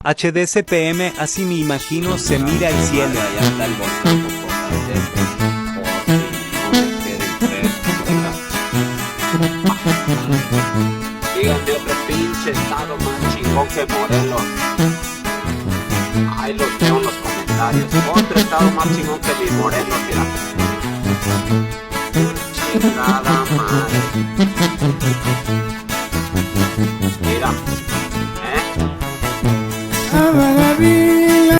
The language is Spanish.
HDCPM, así me imagino, se mira al cielo. Allá está el volcán Popocatépetl. Díganme otro pinche estado más chingón que Morelos. Ahí los veo en los comentarios. Otro estado más chingón que mi Morelos, mira. Chingada madre. Mira. Ama la vida.